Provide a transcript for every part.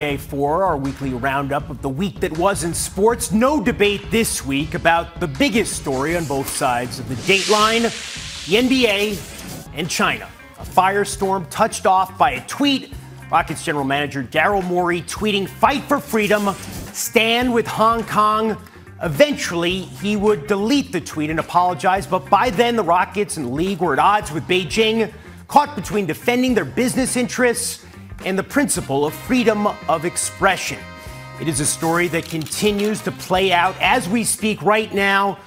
For our weekly roundup of the week that was in sports. No debate this week about the biggest story on both sides of the dateline, the NBA and China. A firestorm touched off by a tweet. Rockets general manager Daryl Morey tweeting, "Fight for freedom, stand with Hong Kong." Eventually, he would delete the tweet and apologize, but by then the Rockets and the league were at odds with Beijing, caught between defending their business interests and the principle of freedom of expression. It is a story that continues to play out as we speak right now.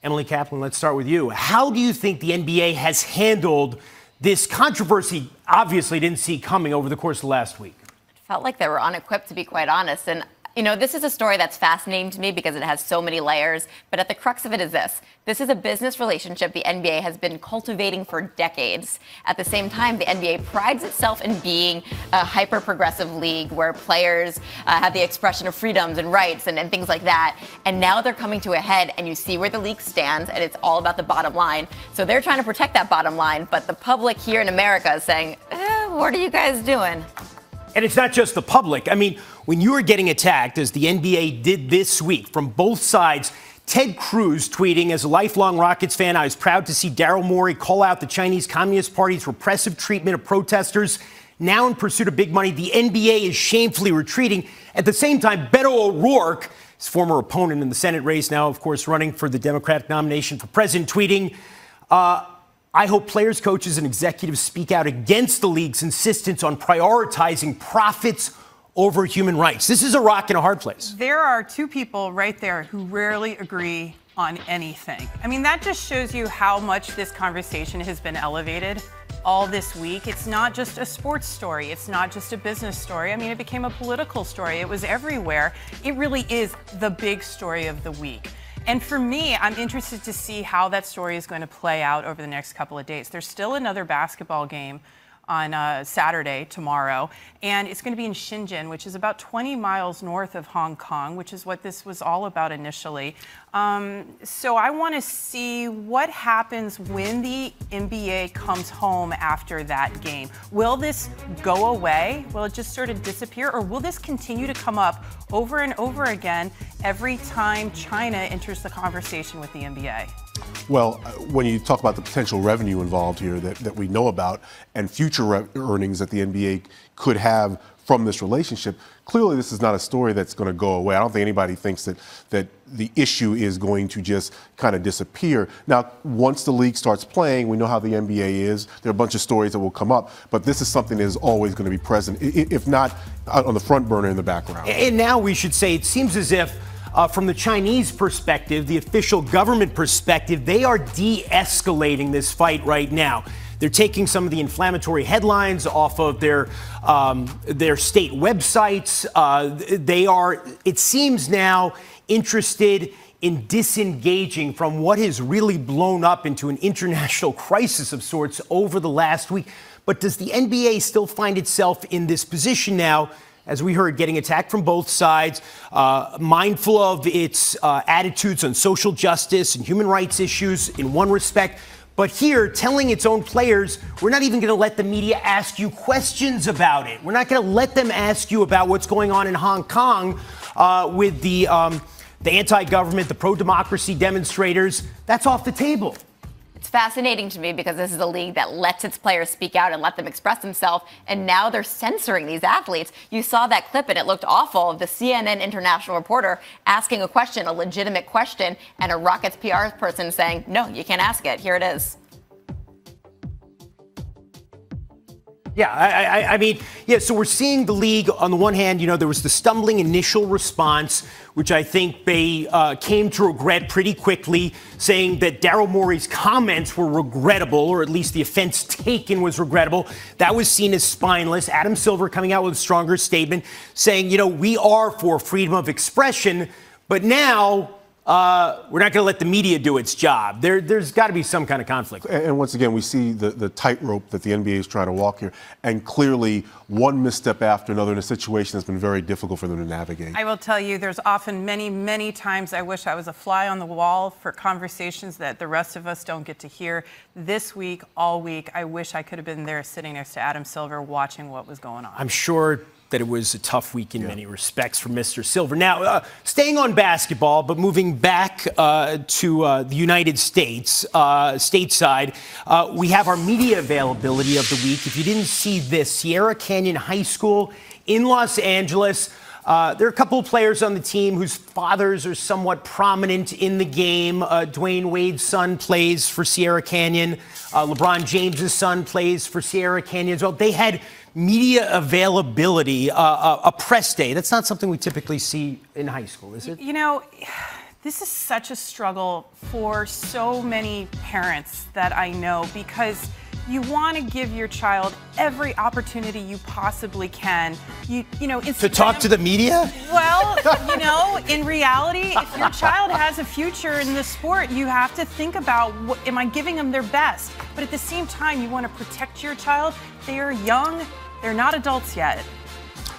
Emily Kaplan, let's start with you. How do you think the NBA has handled this controversy? Obviously didn't see coming over the course of last week. It felt like they were unequipped, to be quite honest. And this is a story that's fascinating to me because it has so many layers. But at the crux of it is this. This is a business relationship the NBA has been cultivating for decades. At the same time, the NBA prides itself in being a hyper-progressive league where players have the expression of freedoms and rights and things like that. And now they're coming to a head, and you see where the league stands, and it's all about the bottom line. So they're trying to protect that bottom line, but the public here in America is saying, what are you guys doing? And it's not just the public. I mean, when you are getting attacked, as the NBA did this week from both sides, Ted Cruz tweeting, "As a lifelong Rockets fan, I was proud to see Daryl Morey call out the Chinese Communist Party's repressive treatment of protesters. Now in pursuit of big money, the NBA is shamefully retreating." At the same time, Beto O'Rourke, his former opponent in the Senate race, now, of course, running for the Democratic nomination for president, tweeting, "I hope players, coaches, and executives speak out against the league's insistence on prioritizing profits over human rights." This is a rock and a hard place. There are two people right there who rarely agree on anything. I mean, that just shows you how much this conversation has been elevated all this week. It's not just a sports story. It's not just a business story. I mean, it became a political story. It was everywhere. It really is the big story of the week. And for me, I'm interested to see how that story is going to play out over the next couple of days. There's still another basketball game on Saturday, tomorrow, and it's going to be in Shenzhen, which is about 20 miles north of Hong Kong, which is what this was all about initially. So I want to see what happens when the NBA comes home after that game. Will this go away? Will it just sort of disappear? Or will this continue to come up over and over again every time China enters the conversation with the NBA? Well, when you talk about the potential revenue involved here that we know about and future earnings that the NBA could have from this relationship, clearly this is not a story that's going to go away. I don't think anybody thinks that the issue is going to just kind of disappear. Now, once the league starts playing, we know how the NBA is. There are a bunch of stories that will come up, but this is something that is always going to be present, if not on the front burner, in the background. And now we should say it seems as if from the Chinese perspective, the official government perspective, they are de-escalating this fight right now. They're taking some of the inflammatory headlines off of their state websites. They are, it seems now, interested in disengaging from what has really blown up into an international crisis of sorts over the last week. But does the NBA still find itself in this position now, as we heard, getting attacked from both sides, mindful of its attitudes on social justice and human rights issues in one respect, but here telling its own players, we're not even going to let the media ask you questions about it. We're not going to let them ask you about what's going on in Hong Kong with the anti-government, the pro-democracy demonstrators. That's off the table. It's fascinating to me because this is a league that lets its players speak out and let them express themselves, and now they're censoring these athletes. You saw that clip, and it looked awful, of the CNN international reporter asking a question, a legitimate question, and a Rockets PR person saying, "No, you can't ask it. Here it is." Yeah, I mean, so we're seeing the league, on the one hand, there was the stumbling initial response, which I think they came to regret pretty quickly, saying that Daryl Morey's comments were regrettable, or at least the offense taken was regrettable. That was seen as spineless. Adam Silver coming out with a stronger statement saying, we are for freedom of expression, but now we're not going to let the media do its job. There's got to be some kind of conflict. And once again, we see the tightrope that the NBA is trying to walk here. And clearly, one misstep after another in a situation that's been very difficult for them to navigate. I will tell you, there's often many, many times I wish I was a fly on the wall for conversations that the rest of us don't get to hear. This week, all week, I wish I could have been there sitting next to Adam Silver watching what was going on. I'm sure that it was a tough week in many respects for Mr. Silver. Now, staying on basketball, but moving back to the United States, stateside, we have our media availability of the week. If you didn't see this, Sierra Canyon High School in Los Angeles, there are a couple of players on the team whose fathers are somewhat prominent in the game. Dwayne Wade's son plays for Sierra Canyon. LeBron James's son plays for Sierra Canyon as well. They had media availability, a press day. That's not something we typically see in high school, is it? You know, this is such a struggle for so many parents that I know, because you want to give your child every opportunity you possibly can. You know, to talk to the media? Well, you know, in reality, if your child has a future in the sport, you have to think about, am I giving them their best? But at the same time, you want to protect your child. They are young. They're not adults yet.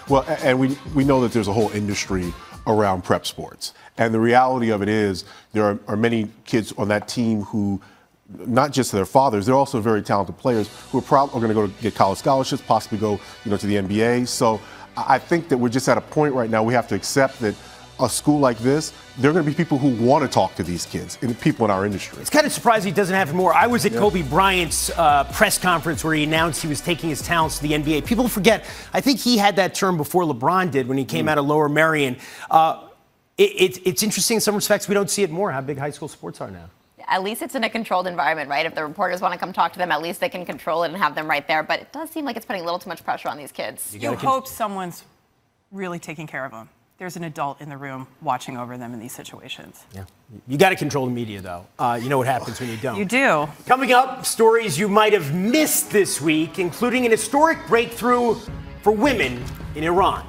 Well, and we know that there's a whole industry around prep sports. And the reality of it is there are many kids on that team who, not just their fathers, they're also very talented players who are probably going to go to get college scholarships, possibly go, to the NBA. So I think that we're just at a point right now we have to accept that a school like this, there are going to be people who want to talk to these kids and people in our industry. It's kind of surprising he doesn't have more. I was at Kobe Bryant's press conference where he announced he was taking his talents to the NBA. People forget, I think he had that term before LeBron did when he came out of Lower Merion. It's interesting in some respects. We don't see it more, how big high school sports are now. At least it's in a controlled environment, right? If the reporters want to come talk to them, at least they can control it and have them right there. But it does seem like it's putting a little too much pressure on these kids. You hope someone's really taking care of them. There's an adult in the room watching over them in these situations. Yeah. You got to control the media, though. You know what happens when you don't. You do. Coming up, stories you might have missed this week, including an historic breakthrough for women in Iran.